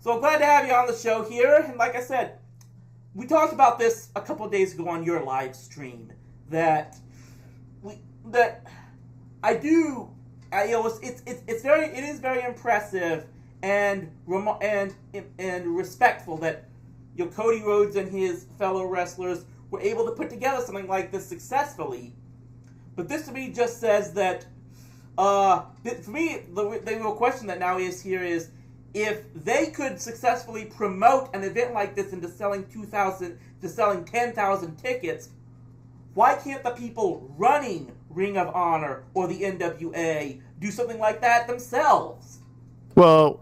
So glad to have you on the show here. And like I said, we talked about this a couple of days ago on your live stream that we that I do. It is very impressive and respectful that Cody Rhodes and his fellow wrestlers were able to put together something like this successfully. But this to me just says that, for me, the real question that now is here is, if they could successfully promote an event like this into selling 10,000 tickets, why can't the people running Ring of Honor or the NWA do something like that themselves? Well,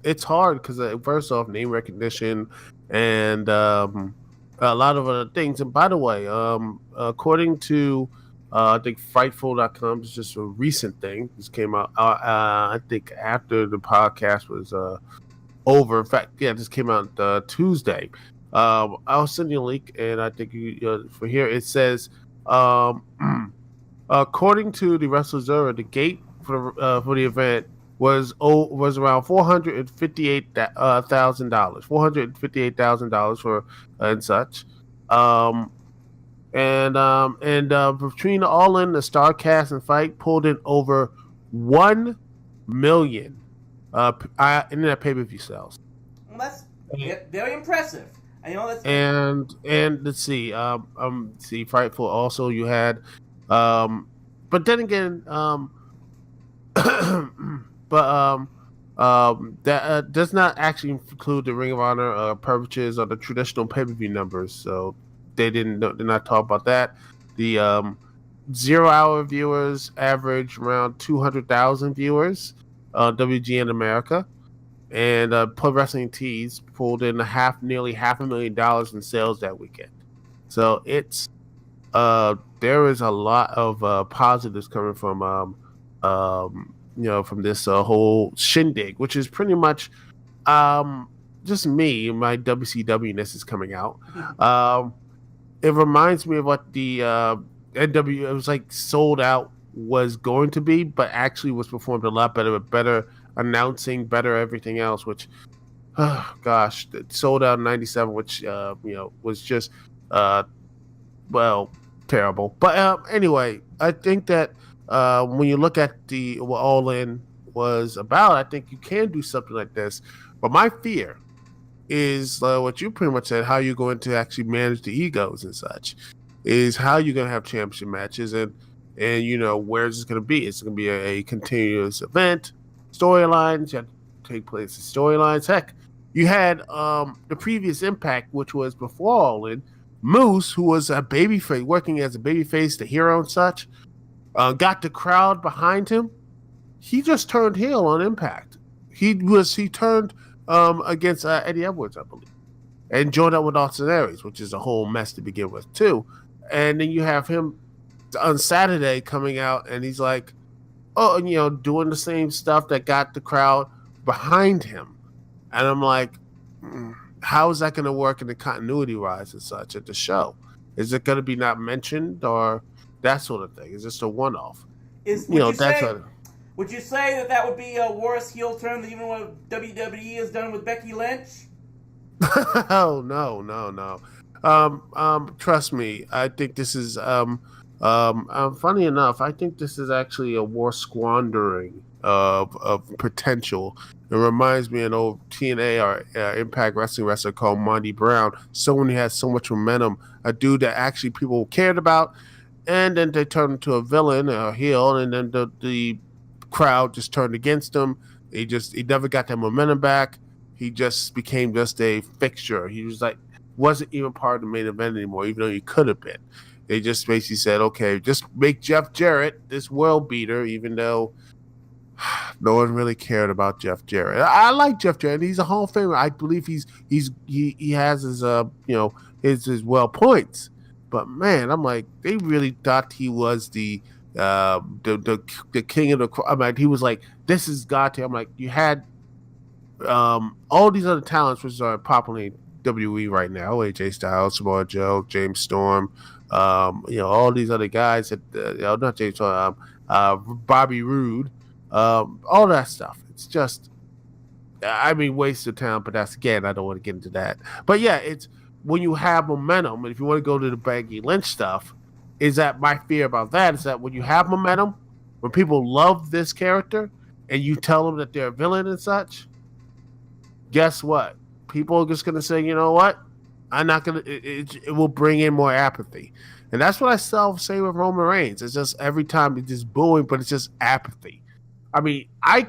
it's hard because first off, name recognition and a lot of other things. And by the way, according to I think Fightful.com, it's just a recent thing. This came out, I think, after the podcast was over. In fact, yeah, this came out Tuesday. I'll send you a link, and I think for here it says, according to the Wrestling Observer, the gate for the event was around $458,000, $458,000 for and such. Between All In, the Star Cast, and Fight pulled in over 1 million internet pay-per-view sales. Well, that's very impressive. And let's see, Fightful also you had, but then again, that does not actually include the Ring of Honor purchases or the traditional pay-per-view numbers. So they did not talk about that. The 0-hour viewers average around 200,000 viewers on WGN America, and Pro Wrestling Tees pulled in nearly $500,000 in sales that weekend. So it's there is a lot of positives coming from from this whole shindig, which is pretty much just me. My WCW-ness is coming out. It reminds me of what the NW, it was like sold out, was going to be, but actually was performed a lot better, with better announcing, better everything else, which, gosh, sold out in 97, which, was just, terrible. But anyway, I think that when you look at what All In was about, I think you can do something like this. But my fear is what you pretty much said, how you're going to actually manage the egos and such, is how you're going to have championship matches, and where's it going to be? It's going to be a continuous event, storylines, you have to take place in storylines. Heck, you had the previous Impact, which was before All In, Moose, who was a babyface, working as a babyface, the hero and such, got the crowd behind him. He just turned heel on Impact. He turned against Eddie Edwards, I believe, and joined up with Austin Aries, which is a whole mess to begin with too. And then you have him on Saturday coming out, and he's like, doing the same stuff that got the crowd behind him. And I'm like, how is that going to work in the continuity rise and such at the show? Is it going to be not mentioned or that sort of thing? Is this a one-off? Would you say that would be a worse heel turn than even what WWE has done with Becky Lynch? Oh, no. Trust me, I think this is funny enough, I think this is actually a war squandering of potential. It reminds me of an old TNA or Impact Wrestling wrestler called Monty Brown. Someone who has so much momentum, a dude that actually people cared about, and then they turned into a villain, a heel, and then the crowd just turned against him. He never got that momentum back. He just became just a fixture. He wasn't even part of the main event anymore, even though he could have been. They just basically said, okay, just make Jeff Jarrett this world beater, even though no one really cared about Jeff Jarrett. I like Jeff Jarrett. He's a Hall of Famer. I believe he has his his well points. But man, I'm like, they really thought he was the king of the. I'm like, he was like, this is God. I'm like, you had all these other talents which are popular in WWE right now: AJ Styles, Samoa Joe, James Storm, all these other guys that not James Storm, Bobby Roode, all that stuff. It's just I mean, waste of time, but that's again, I don't want to get into that. But yeah, it's when you have momentum, and if you want to go to the Becky Lynch stuff, is that my fear about that is that when you have momentum, when people love this character, and you tell them that they're a villain and such, guess what? People are just going to say, you know what? I'm not going to, it will bring in more apathy. And that's what I say with Roman Reigns. It's just every time it's just booing, but it's just apathy. I mean, I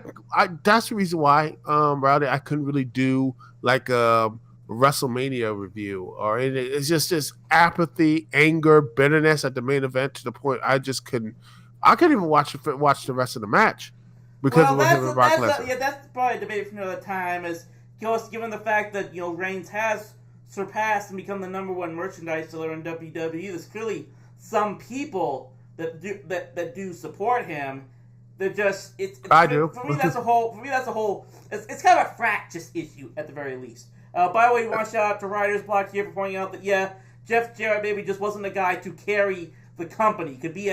that's the reason why, Rowdy, I couldn't really do like a WrestleMania review or anything. It's just this apathy, anger, bitterness at the main event to the point I just couldn't. I couldn't even watch the rest of the match because of him and Brock Lesnar. That's probably a debate for another time. Is given the fact that Reigns has surpassed and become the #1 merchandise seller in WWE, there's clearly some people that do support him. They're just I do. For me that's a whole. It's kind of a fractious issue at the very least. By the way, we want to shout out to Writer's Block here for pointing out that Jeff Jarrett maybe just wasn't the guy to carry the company. Could be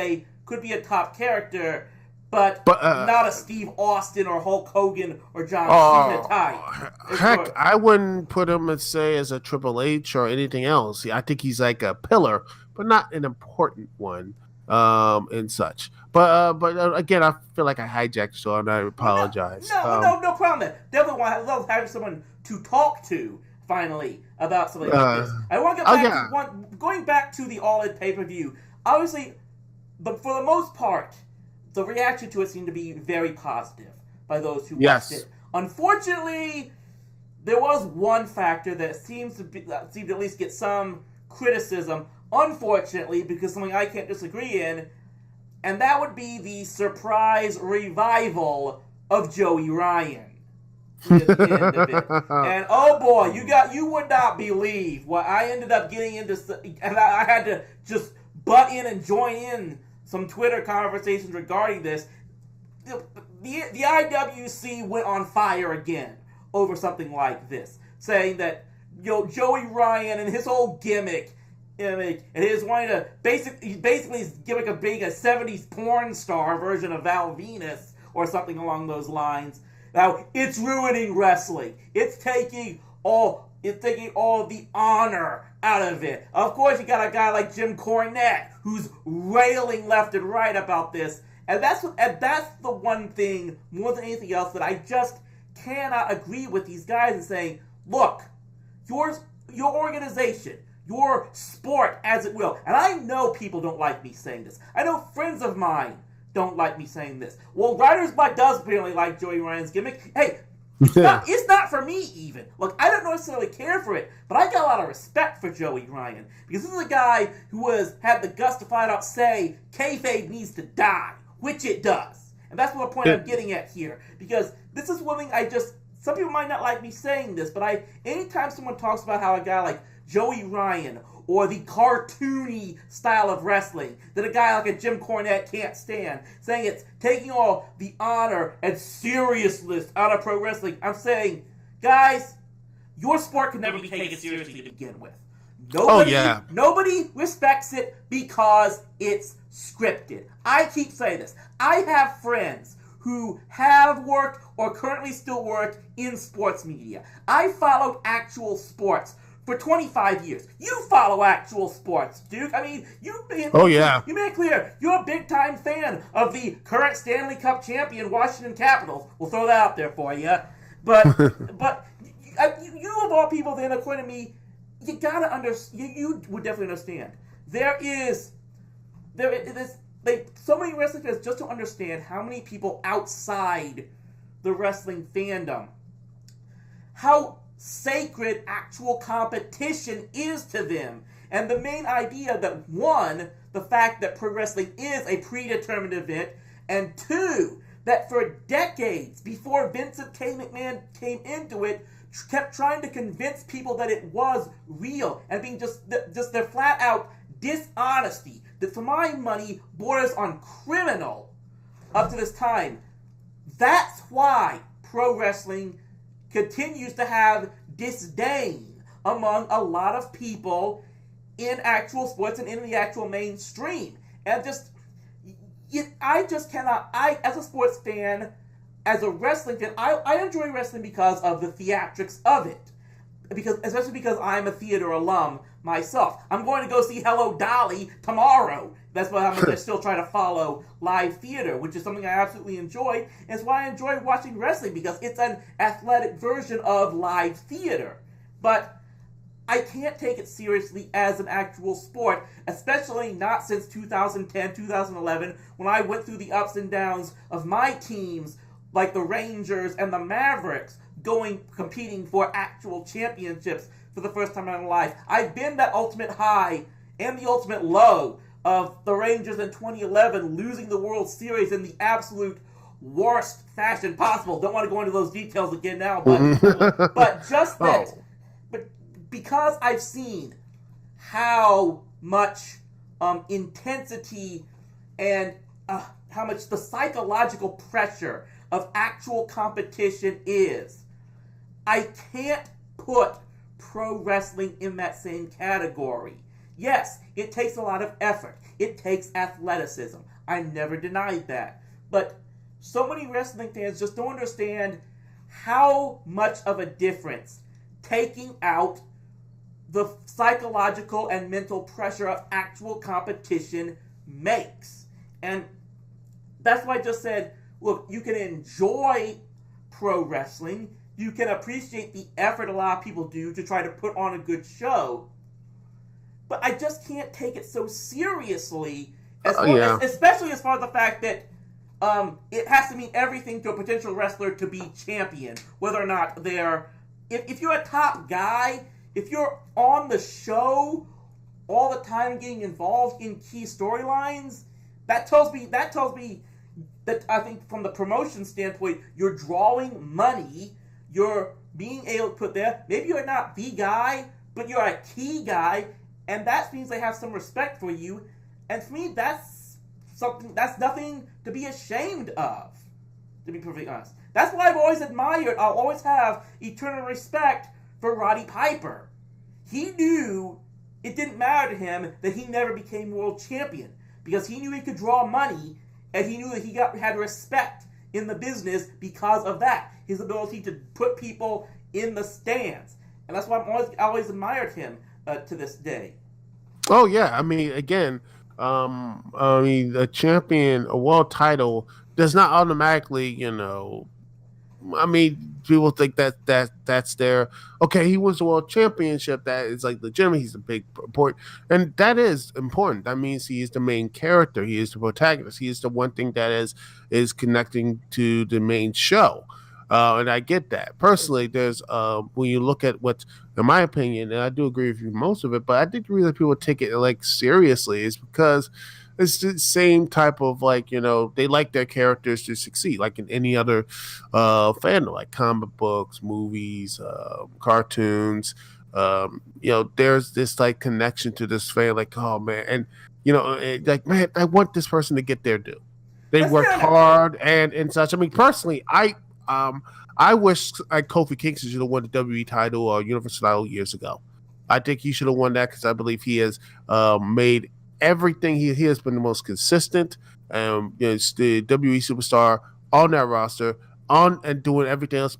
a top character, but not a Steve Austin or Hulk Hogan or John Cena type. Heck, I wouldn't put him as a Triple H or anything else. I think he's like a pillar, but not an important one, and such. But again, I feel like I hijacked, so I apologize. No problem. Definitely love having someone to talk to finally about something like this. I want to get back going back to the All In pay-per-view. Obviously, but for the most part, the reaction to it seemed to be very positive by those who watched it. Unfortunately, there was one factor that seemed to at least get some criticism. Unfortunately, because something I can't disagree in, and that would be the surprise revival of Joey Ryan at the end of it. And oh boy, you would not believe what I ended up getting into, and I had to just butt in and join in some Twitter conversations regarding this. The IWC went on fire again over something like this, saying that Joey Ryan and his whole gimmick, and his wanting to basically his gimmick of being a 70s porn star version of Val Venus or something along those lines. Now it's ruining wrestling. It's taking all the honor out of it. Of course, you got a guy like Jim Cornette who's railing left and right about this, and that's the one thing more than anything else that I just cannot agree with these guys and saying, look, your organization, your sport, as it will, and I know people don't like me saying this. I know friends of mine don't like me saying this. Well, Writer's Block does apparently like Joey Ryan's gimmick. Hey, it's not for me even. Look, I don't necessarily care for it, but I got a lot of respect for Joey Ryan because this is a guy who had the guts to flat out say kayfabe needs to die, which it does. And that's what the point I'm getting at here, because this is one thing some people might not like me saying this, but anytime someone talks about how a guy like Joey Ryan or the cartoony style of wrestling that a guy like a Jim Cornette can't stand, saying it's taking all the honor and seriousness out of pro wrestling, I'm saying, guys, your sport can never be taken seriously to begin with. Nobody respects it because it's scripted. I keep saying this. I have friends who have worked or currently still work in sports media. I followed actual sports for 25 years. You follow actual sports, Duke. I mean, you made it clear you're a big-time fan of the current Stanley Cup champion Washington Capitals. We'll throw that out there for you. But you of all people, then, according to me, you gotta understand. You would definitely understand. There is so many wrestling fans just don't understand how many people outside the wrestling fandom, how sacred actual competition is to them. And the main idea that, one, the fact that pro wrestling is a predetermined event, and two, that for decades before Vincent K. McMahon came into it, kept trying to convince people that it was real, and being just their flat out dishonesty that, for my money, borders on criminal up to this time. That's why pro wrestling continues to have disdain among a lot of people in actual sports and in the actual mainstream. And I as a sports fan, as a wrestling fan, I enjoy wrestling because of the theatrics of it. Especially because I'm a theater alum myself. I'm going to go see Hello Dolly tomorrow. That's why I'm still trying to follow live theater, which is something I absolutely enjoy. And it's why I enjoy watching wrestling, because it's an athletic version of live theater. But I can't take it seriously as an actual sport, especially not since 2010, 2011, when I went through the ups and downs of my teams, like the Rangers and the Mavericks, competing for actual championships for the first time in my life. I've been that ultimate high and the ultimate low of the Rangers in 2011 losing the World Series in the absolute worst fashion possible. Don't want to go into those details again now, but just that. Oh. But because I've seen how much intensity and how much the psychological pressure of actual competition is, I can't put pro wrestling in that same category. Yes, it takes a lot of effort. It takes athleticism. I never denied that. But so many wrestling fans just don't understand how much of a difference taking out the psychological and mental pressure of actual competition makes. And that's why I just said, look, you can enjoy pro wrestling. You can appreciate the effort a lot of people do to try to put on a good show. But I just can't take it so seriously, especially as far as the fact that it has to mean everything to a potential wrestler to be champion. Whether or not they're... If you're a top guy, if you're on the show all the time getting involved in key storylines, that tells me that I think from the promotion standpoint, you're drawing money, you're being able to put there. Maybe you're not the guy, but you're a key guy, and that means they have some respect for you. And for me, that's nothing to be ashamed of, to be perfectly honest. That's why I've always admired, I'll always have eternal respect for Roddy Piper. He knew it didn't matter to him that he never became world champion, because he knew he could draw money, and he knew that he had respect in the business because of that. His ability to put people in the stands. And that's why I always admired him to this day. Oh, yeah. I mean, again, a champion, a world title does not automatically, I mean, people think that's their, okay, he was the world championship. That is like legitimate. He's a big important, and that is important. That means he is the main character. He is the protagonist. He is the one thing that is connecting to the main show. And I get that. Personally, there's when you look at what, in my opinion, and I do agree with you most of it, but I think the reason people take it like seriously is because it's the same type of they like their characters to succeed, like in any other fandom, like comic books, movies, cartoons. There's this like connection to this fan, like, oh man, and like, man, I want this person to get their due. They worked hard and such. I mean, personally, I wish Kofi Kingston should have won the WWE title or Universal title years ago. I think he should have won that because I believe he has made everything. He has been the most consistent. It's the WWE superstar on that roster, and doing everything else.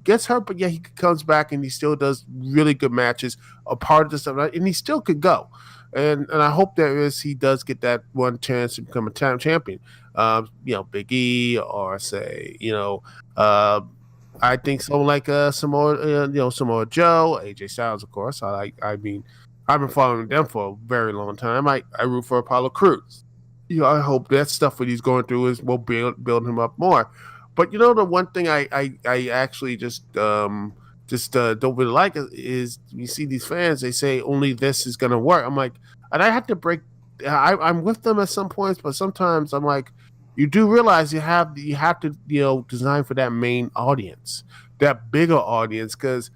Gets hurt, but yeah, he comes back and he still does really good matches. A part of the stuff, and he still could go. And I hope he does get that one chance to become a champion. Big E, or say, I think someone like Samoa Joe, AJ Styles, of course. I mean, I've been following them for a very long time. I root for Apollo Crews. I hope that stuff that he's going through will build him up more. But the one thing I actually just don't really like is you see these fans, they say only this is going to work. I'm like, and I have to break. I'm with them at some points, but sometimes I'm like, you do realize you have to design for that main audience, that bigger audience, because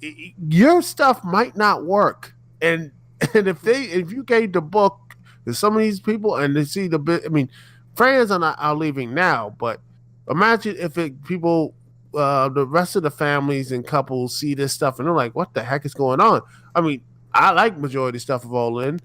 your stuff might not work. And if you gave the book to some of these people and they see fans are leaving now, but imagine if people, the rest of the families and couples see this stuff and they're like, what the heck is going on? I mean, I like majority stuff of All In,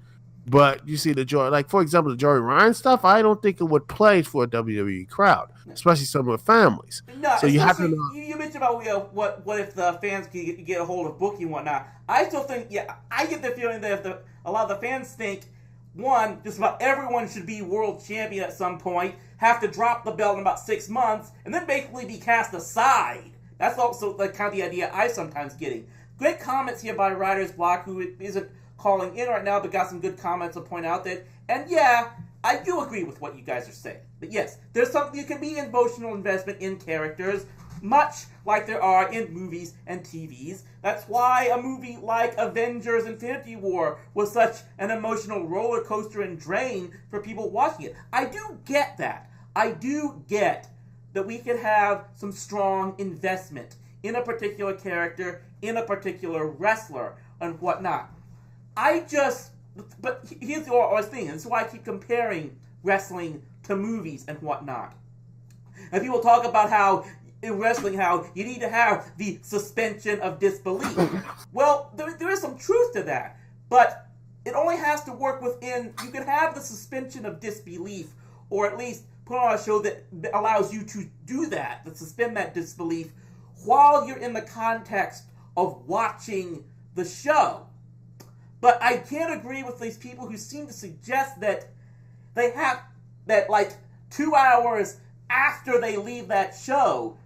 But you see the Joey, like for example, the Joey Ryan stuff. I don't think it would play for a WWE crowd, especially some of the families. No, So you have to know. you mentioned about what if the fans can get a hold of booking and whatnot. I still think I get the feeling that if a lot of the fans think one, just about everyone should be world champion at some point, have to drop the belt in about 6 months, and then basically be cast aside. That's also the kind of the idea I sometimes getting. Great comments here by Writer's Block, who isn't calling in right now, but got some good comments to point out that, and yeah, I do agree with what you guys are saying. But yes, there's something, you can be emotional investment in characters, much like there are in movies and TVs. That's why a movie like Avengers Infinity War was such an emotional roller coaster and drain for people watching it. I do get that. I do get that we can have some strong investment in a particular character, in a particular wrestler, and whatnot. But here's what I was thinking. This is why I keep comparing wrestling to movies and whatnot. And people talk about how, in wrestling, how you need to have the suspension of disbelief. Well, there is some truth to that. But it only has to work within, you can have the suspension of disbelief, or at least put on a show that allows you to do that, to suspend that disbelief, while you're in the context of watching the show. But I can't agree with these people who seem to suggest that they have, that like 2 hours after they leave that show,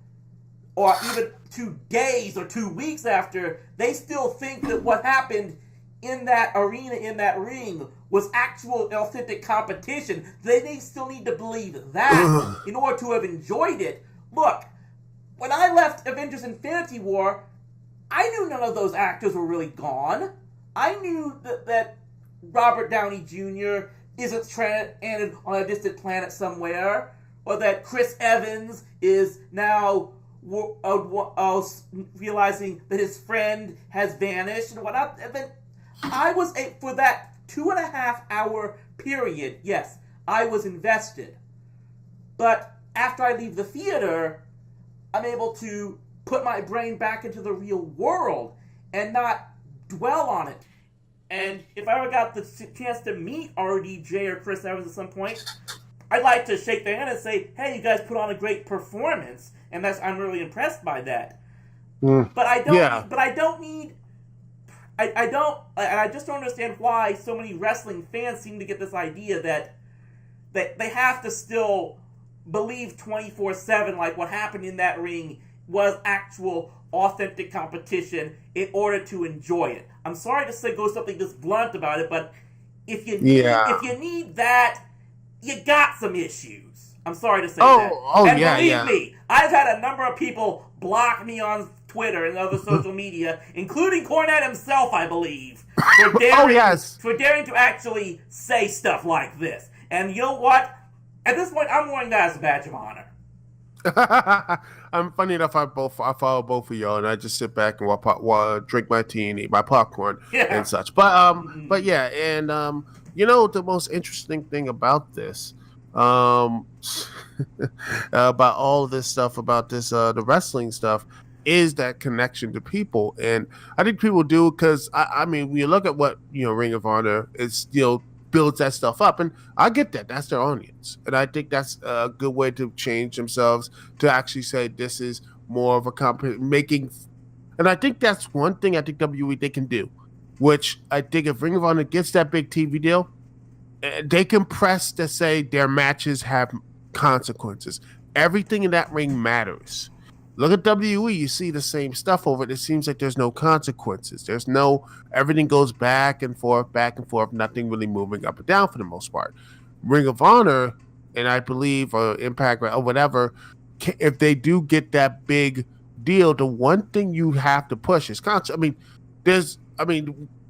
or even 2 days or 2 weeks after, they still think that what happened in that arena, in that ring, was actual authentic competition. They still need to believe that in order to have enjoyed it. Look, when I left Avengers Infinity War, I knew none of those actors were really gone. I knew that Robert Downey Jr. isn't stranded on a distant planet somewhere, or that Chris Evans is now realizing that his friend has vanished and whatnot. And then I was, for that 2.5 hour period, yes, I was invested. But after I leave the theater, I'm able to put my brain back into the real world and not dwell on it. And if I ever got the chance to meet RDJ or Chris Evans at some point, I'd like to shake their hand and say, hey, you guys put on a great performance, and I'm really impressed by that. But I just don't understand why so many wrestling fans seem to get this idea that they have to still believe 24/7 like what happened in that ring was actual authentic competition in order to enjoy it. I'm sorry to say go something this blunt about it, but if you need that, you got some issues. I'm sorry to say that. And believe me, I've had a number of people block me on Twitter and other social media, including Cornette himself, I believe, for daring to actually say stuff like this. And you know what? At this point, I'm wearing that as a badge of honor. I'm funny enough. I follow both of y'all, and I just sit back and drink my tea and eat my popcorn and such. But yeah, and you know the most interesting thing about this, about all of this stuff, about this the wrestling stuff, is that connection to people, and I think people do because I mean, when you look at what Ring of Honor is, builds that stuff up, and I get that that's their audience, and I think that's a good way to change themselves to actually say this is more of a making, and I think that's one thing I think WWE they can do, which I think if Ring of Honor gets that big TV deal, they can press to say their matches have consequences. Everything in that ring matters. Look at WWE, you see the same stuff over it. It seems like there's no consequences. Everything goes back and forth, nothing really moving up and down for the most part. Ring of Honor, and I believe, or Impact, or whatever, if they do get that big deal, the one thing you have to push is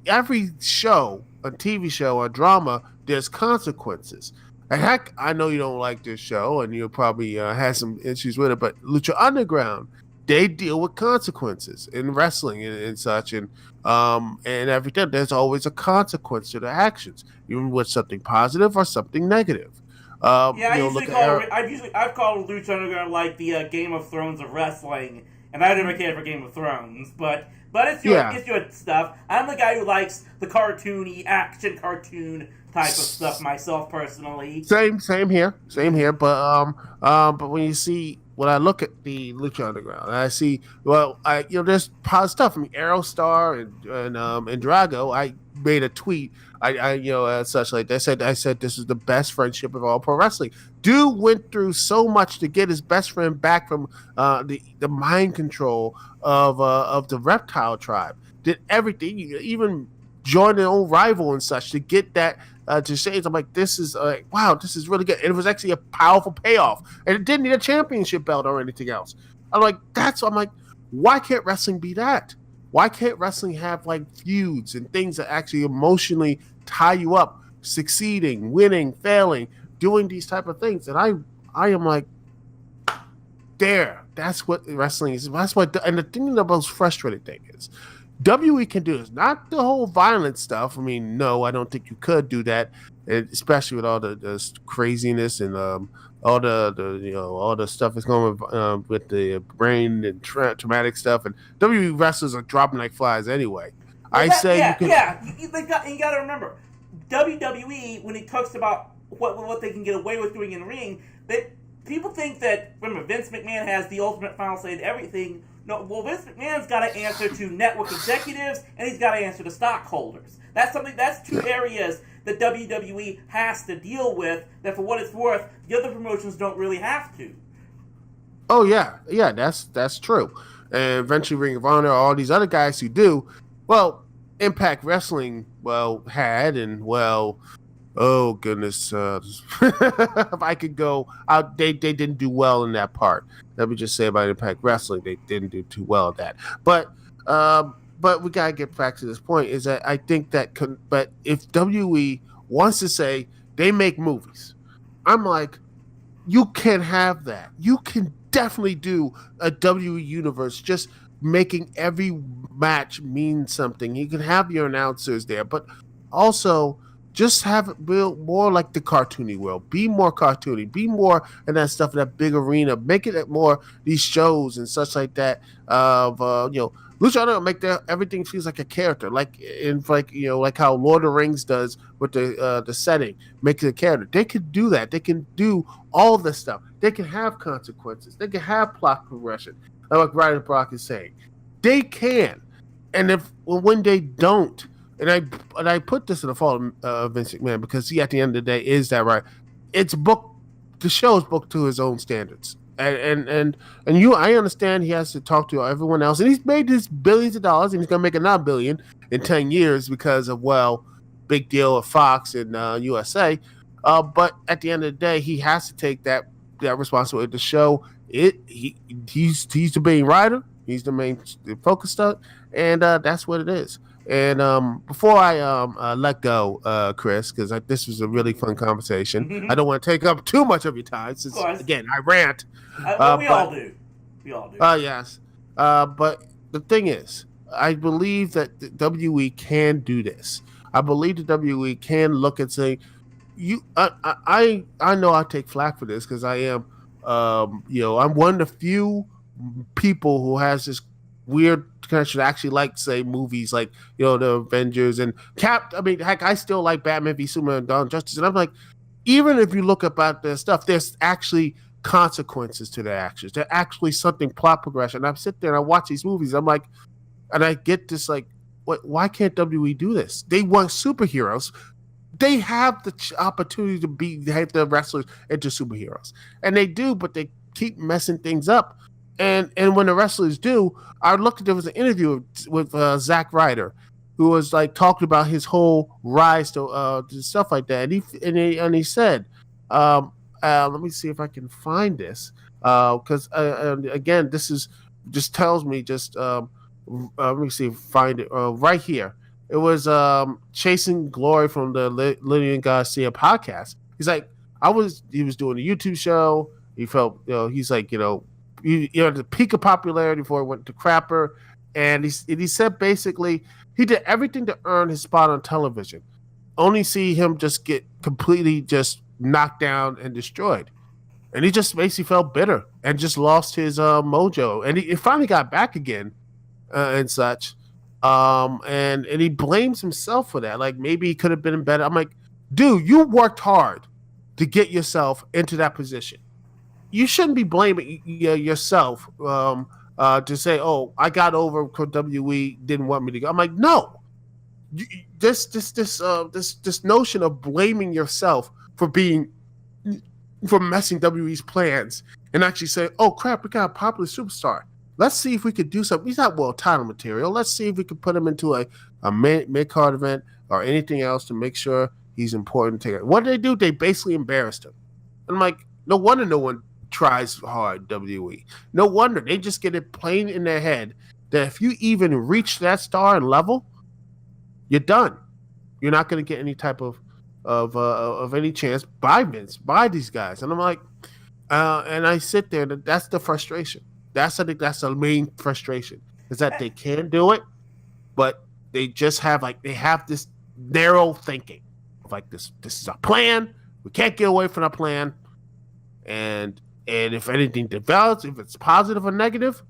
every show, a TV show, a drama, there's consequences. And heck, I know you don't like this show, and you'll probably have some issues with it, but Lucha Underground, they deal with consequences in wrestling and such, and everything. There's always a consequence to the actions, even with something positive or something negative. I've called Lucha Underground like the Game of Thrones of wrestling, and I never cared for Game of Thrones, but But it's Yeah. your stuff. I'm the guy who likes the cartoony action cartoon type of stuff myself personally. Same here. But when you see when I look at the Lucha Underground, and I see there's positive stuff. I mean, Aerostar and Drago. I made a tweet. Such like that. I said this is the best friendship of all pro wrestling. Dude went through so much to get his best friend back from the mind control of the reptile tribe. Did everything, even joined their own rival and such to get that. To Shades, I'm like, this is wow, this is really good. And it was actually a powerful payoff, and it didn't need a championship belt or anything else. I'm like, why can't wrestling be that? Why can't wrestling have like feuds and things that actually emotionally tie you up, succeeding, winning, failing, doing these type of things? And I am like, that's what wrestling is. That's what, and the thing, the most frustrating thing is, WWE can do this, not the whole violent stuff. I mean, no, I don't think you could do that, especially with all the craziness and all the stuff that's going with the brain and traumatic stuff. And WWE wrestlers are dropping like flies anyway. Well, you got to remember, WWE, when it talks about what they can get away with doing in the ring, people think that, remember, Vince McMahon has the ultimate final say to everything. No, well, Vince McMahon's got to answer to network executives, and he's got to answer to stockholders. That's two areas that WWE has to deal with, that for what it's worth, the other promotions don't really have to. Oh, yeah, that's true. And eventually Ring of Honor, all these other guys who do, well, Impact Wrestling, had, and, oh, goodness, if I could go out, they didn't do well in that part. Let me just say about Impact Wrestling, they didn't do too well at that. But we gotta get back to this point. Is that I think that, but if WWE wants to say they make movies, I'm like, you can have that. You can definitely do a WWE universe, just making every match mean something. You can have your announcers there, but also just have it more like the cartoony world. Be more cartoony. Be more in that stuff, in that big arena. Make it more these shows and such like that. Lucha Underground make everything feels like a character, like how Lord of the Rings does with the setting, make it a character. They could do that. They can do all this stuff. They can have consequences. They can have plot progression, like Ryder Brock is saying. They can, and when they don't. And I put this in the fault of Vince McMahon, because he, at the end of the day, is that right? It's booked. The show is booked to his own standards, and I understand he has to talk to everyone else, and he's made his billions of dollars, and he's gonna make another billion in 10 years because of big deal of Fox and USA. But at the end of the day, he has to take that responsibility. The show, he's the main writer, he's the main focus stuff, and that's what it is. And before I let go, Chris, because this was a really fun conversation. I don't want to take up too much of your time, since, again, I rant. We all do. Yes. But the thing is, I believe that the WWE can do this. I believe the WWE can look and say, I know I take flack for this, because I am, I'm one of the few people who has this weird connection. Actually like, say, movies like, the Avengers and Cap. I mean, heck, I still like Batman v Superman and Dawn of Justice. And I'm like, even if you look about their stuff, there's actually consequences to their actions. There's actually something, plot progression. And I sit there and I watch these movies. I'm like, and I get this like, why can't WWE do this? They want superheroes. They have the opportunity to have the wrestlers into superheroes, and they do, but they keep messing things up. And when the wrestlers do, I looked at, there was an interview with Zack Ryder, who was like talking about his whole rise to stuff like that, and he said, let me see if I can find this, because again, this is just tells me let me see if I find it right here. It was Chasing Glory from the Lillian Garcia podcast. He's like, he was doing a YouTube show. He felt, he's like, the peak of popularity before he went to crapper, and he said basically he did everything to earn his spot on television, only see him just get completely just knocked down and destroyed, and he just basically felt bitter and just lost his mojo, and he finally got back again and such. And he blames himself for that. Like maybe he could have been better. I'm like, dude, you worked hard to get yourself into that position. You shouldn't be blaming yourself to say, "Oh, I got over WWE didn't want me to go." I'm like, no. This notion of blaming yourself for messing WWE's plans and actually say, "Oh crap, we got a popular superstar. Let's see if we could do something. He's not world title material. Let's see if we could put him into a mid card event or anything else to make sure he's important." What did they do? They basically embarrassed him. And I'm like, no wonder no one tries hard, WWE. No wonder they just get it plain in their head that if you even reach that star and level, you're done. You're not going to get any type of any chance by Vince, by these guys. And I'm like, and I sit there. That's the frustration. I think that's the main frustration is that they can do it, but they just have this narrow thinking of like this is our plan. We can't get away from our plan, and if anything develops, if it's positive or negative,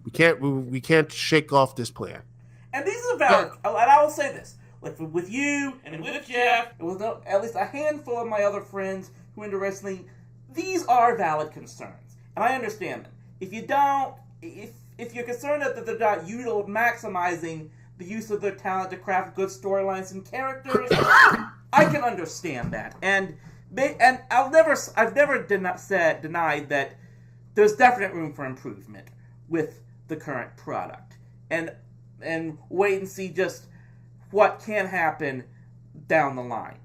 we can't shake off this plan. And these are valid. And I will say this: like with you and with Jeff, and with at least a handful of my other friends who are into wrestling, these are valid concerns, and I understand them. If you're concerned that they're not maximizing the use of their talent to craft good storylines and characters, I can understand that. And I've never denied that there's definite room for improvement with the current product, and wait and see just what can happen down the line.